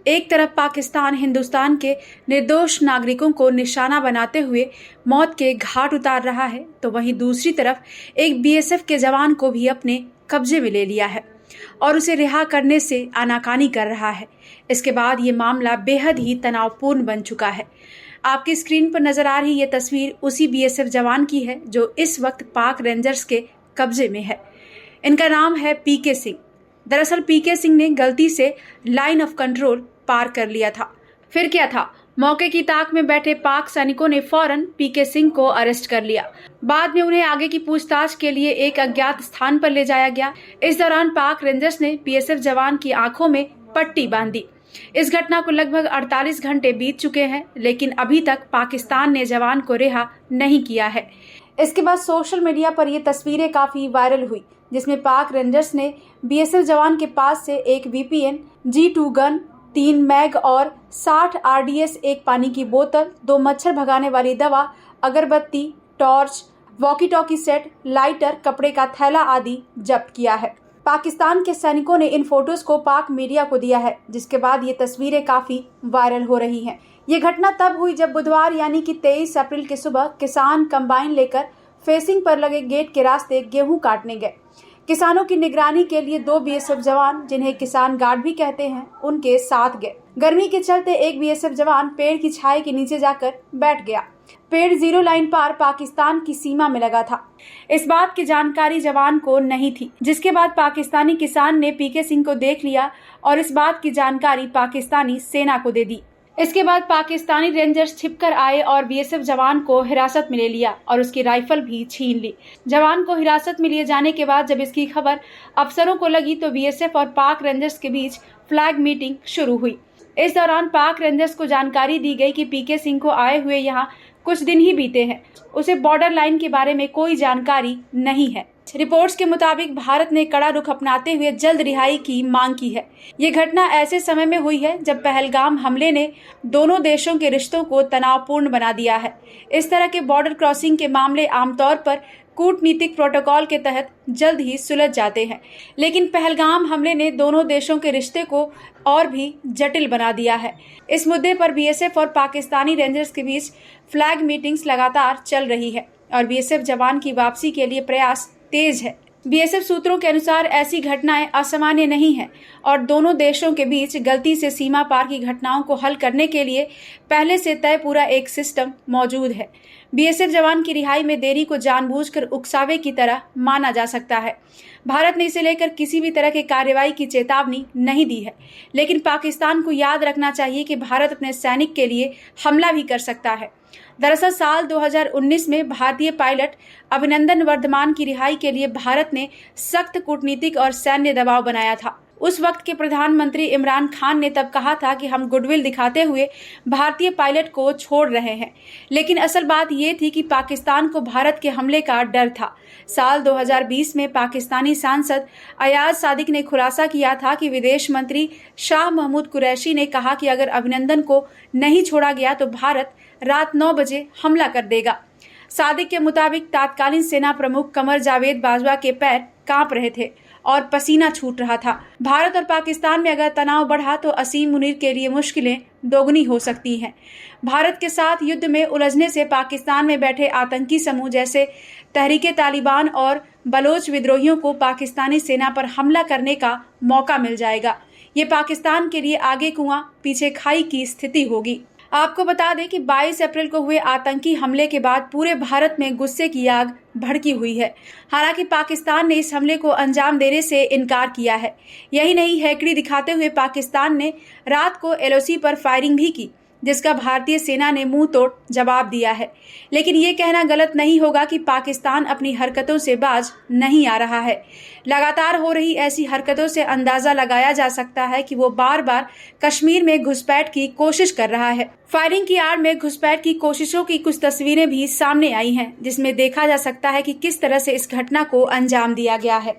एक तरफ पाकिस्तान हिंदुस्तान के निर्दोष नागरिकों को निशाना बनाते हुए मौत के घाट उतार रहा है, तो वहीं दूसरी तरफ एक बीएसएफ के जवान को भी अपने कब्जे में ले लिया है और उसे रिहा करने से आनाकानी कर रहा है। इसके बाद ये मामला बेहद ही तनावपूर्ण बन चुका है। आपकी स्क्रीन पर नजर आ रही ये तस्वीर उसी बीएसएफ जवान की है जो इस वक्त पाक रेंजर्स के कब्जे में है। इनका नाम है पीके सिंह। दरअसल पीके सिंह ने गलती से लाइन ऑफ कंट्रोल पार कर लिया था। फिर क्या था, मौके की ताक में बैठे पाक सैनिकों ने फौरन पीके सिंह को अरेस्ट कर लिया। बाद में उन्हें आगे की पूछताछ के लिए एक अज्ञात स्थान पर ले जाया गया। इस दौरान पाक रेंजर्स ने बीएसएफ जवान की आंखों में पट्टी बांधी। इस घटना को लगभग 48 घंटे बीत चुके हैं, लेकिन अभी तक पाकिस्तान ने जवान को रिहा नहीं किया है। इसके बाद सोशल मीडिया पर ये तस्वीरें काफी वायरल हुई, जिसमें पाक रेंजर्स ने बीएसएफ जवान के पास से एक VPN, G2 गन, 3 मैग और 60 RDS, एक पानी की बोतल, 2 मच्छर भगाने वाली दवा, अगरबत्ती, torch, walkie talkie set, lighter, कपड़े का थैला आदि जब्त किया है। पाकिस्तान के सैनिकों ने इन फोटोज को पाक मीडिया को दिया है, जिसके बाद ये तस्वीरें काफी वायरल हो रही हैं। ये घटना तब हुई जब बुधवार यानी कि 23 अप्रैल की सुबह किसान कंबाइन लेकर फेसिंग पर लगे गेट के रास्ते गेहूं काटने गए। किसानों की निगरानी के लिए 2 बीएसएफ जवान, जिन्हें किसान गार्ड भी कहते हैं, उनके साथ गए। गर्मी के चलते एक बीएसएफ जवान पेड़ की छाया के नीचे जाकर बैठ गया। पेड़ 0 लाइन पार पाकिस्तान की सीमा में लगा था। इस बात की जानकारी जवान को नहीं थी, जिसके बाद पाकिस्तानी किसान ने पीके सिंह को देख लिया और इस बात की जानकारी पाकिस्तानी सेना को दे दी। इसके बाद पाकिस्तानी रेंजर्स छिपकर आए और बीएसएफ जवान को हिरासत में ले लिया और उसकी राइफल भी छीन ली। जवान को हिरासत में लिए जाने के बाद जब इसकी खबर अफसरों को लगी तो बीएसएफ और पाक रेंजर्स के बीच फ्लैग मीटिंग शुरू हुई। इस दौरान पाक रेंजर्स को जानकारी दी गई कि पीके सिंह को आए हुए यहाँ कुछ दिन ही बीते हैं, उसे बॉर्डर लाइन के बारे में कोई जानकारी नहीं है। रिपोर्ट्स के मुताबिक भारत ने कड़ा रुख अपनाते हुए जल्द रिहाई की मांग की है। ये घटना ऐसे समय में हुई है जब पहलगाम हमले ने दोनों देशों के रिश्तों को तनावपूर्ण बना दिया है। इस तरह के बॉर्डर क्रॉसिंग के मामले आमतौर पर कूटनीतिक प्रोटोकॉल के तहत जल्द ही सुलझ जाते हैं, लेकिन पहलगाम हमले ने दोनों देशों के रिश्ते को और भी जटिल बना दिया है। इस मुद्दे पर बीएसएफ और पाकिस्तानी रेंजर्स के बीच फ्लैग मीटिंग्स लगातार चल रही है और बीएसएफ जवान की वापसी के लिए प्रयास तेज है। बीएसएफ सूत्रों के अनुसार ऐसी घटनाएं असामान्य नहीं है और दोनों देशों के बीच गलती से सीमा पार की घटनाओं को हल करने के लिए पहले से तय पूरा एक सिस्टम मौजूद है। बीएसएफ जवान की रिहाई में देरी को जानबूझकर उकसावे की तरह माना जा सकता है। भारत ने इसे लेकर किसी भी तरह की कार्रवाई की चेतावनी नहीं दी है, लेकिन पाकिस्तान को याद रखना चाहिए कि भारत अपने सैनिक के लिए हमला भी कर सकता है। दरअसल साल 2019 में भारतीय पायलट अभिनंदन वर्धमान की रिहाई के लिए भारत ने सख्त कूटनीतिक और सैन्य दबाव बनाया था। उस वक्त के प्रधानमंत्री इमरान खान ने तब कहा था कि हम गुडविल दिखाते हुए भारतीय पायलट को छोड़ रहे हैं, लेकिन असल बात ये थी कि पाकिस्तान को भारत के हमले का डर था। साल 2020 में पाकिस्तानी सांसद अयाज सादिक ने खुलासा किया था कि विदेश मंत्री शाह महमूद कुरैशी ने कहा कि अगर अभिनंदन को नहीं छोड़ा गया तो भारत रात 9 बजे हमला कर देगा। सादिक के मुताबिक तत्कालीन सेना प्रमुख कमर जावेद बाजवा के पैर कांप रहे थे और पसीना छूट रहा था। भारत और पाकिस्तान में अगर तनाव बढ़ा तो असीम मुनीर के लिए मुश्किलें दोगुनी हो सकती हैं। भारत के साथ युद्ध में उलझने से पाकिस्तान में बैठे आतंकी समूह जैसे तहरीके तालिबान और बलोच विद्रोहियों को पाकिस्तानी सेना पर हमला करने का मौका मिल जाएगा। ये पाकिस्तान के लिए आगे कुआं पीछे खाई की स्थिति होगी। आपको बता दें कि 22 अप्रैल को हुए आतंकी हमले के बाद पूरे भारत में गुस्से की आग भड़की हुई है। हालांकि पाकिस्तान ने इस हमले को अंजाम देने से इनकार किया है। यही नहीं, हैकड़ी दिखाते हुए पाकिस्तान ने रात को LOC पर फायरिंग भी की, जिसका भारतीय सेना ने मुंह तोड़ जवाब दिया है। लेकिन ये कहना गलत नहीं होगा कि पाकिस्तान अपनी हरकतों से बाज नहीं आ रहा है। लगातार हो रही ऐसी हरकतों से अंदाजा लगाया जा सकता है कि वो बार बार कश्मीर में घुसपैठ की कोशिश कर रहा है। फायरिंग की आड़ में घुसपैठ की कोशिशों की कुछ तस्वीरें भी सामने आई हैं, जिसमें देखा जा सकता है कि किस तरह से इस घटना को अंजाम दिया गया है।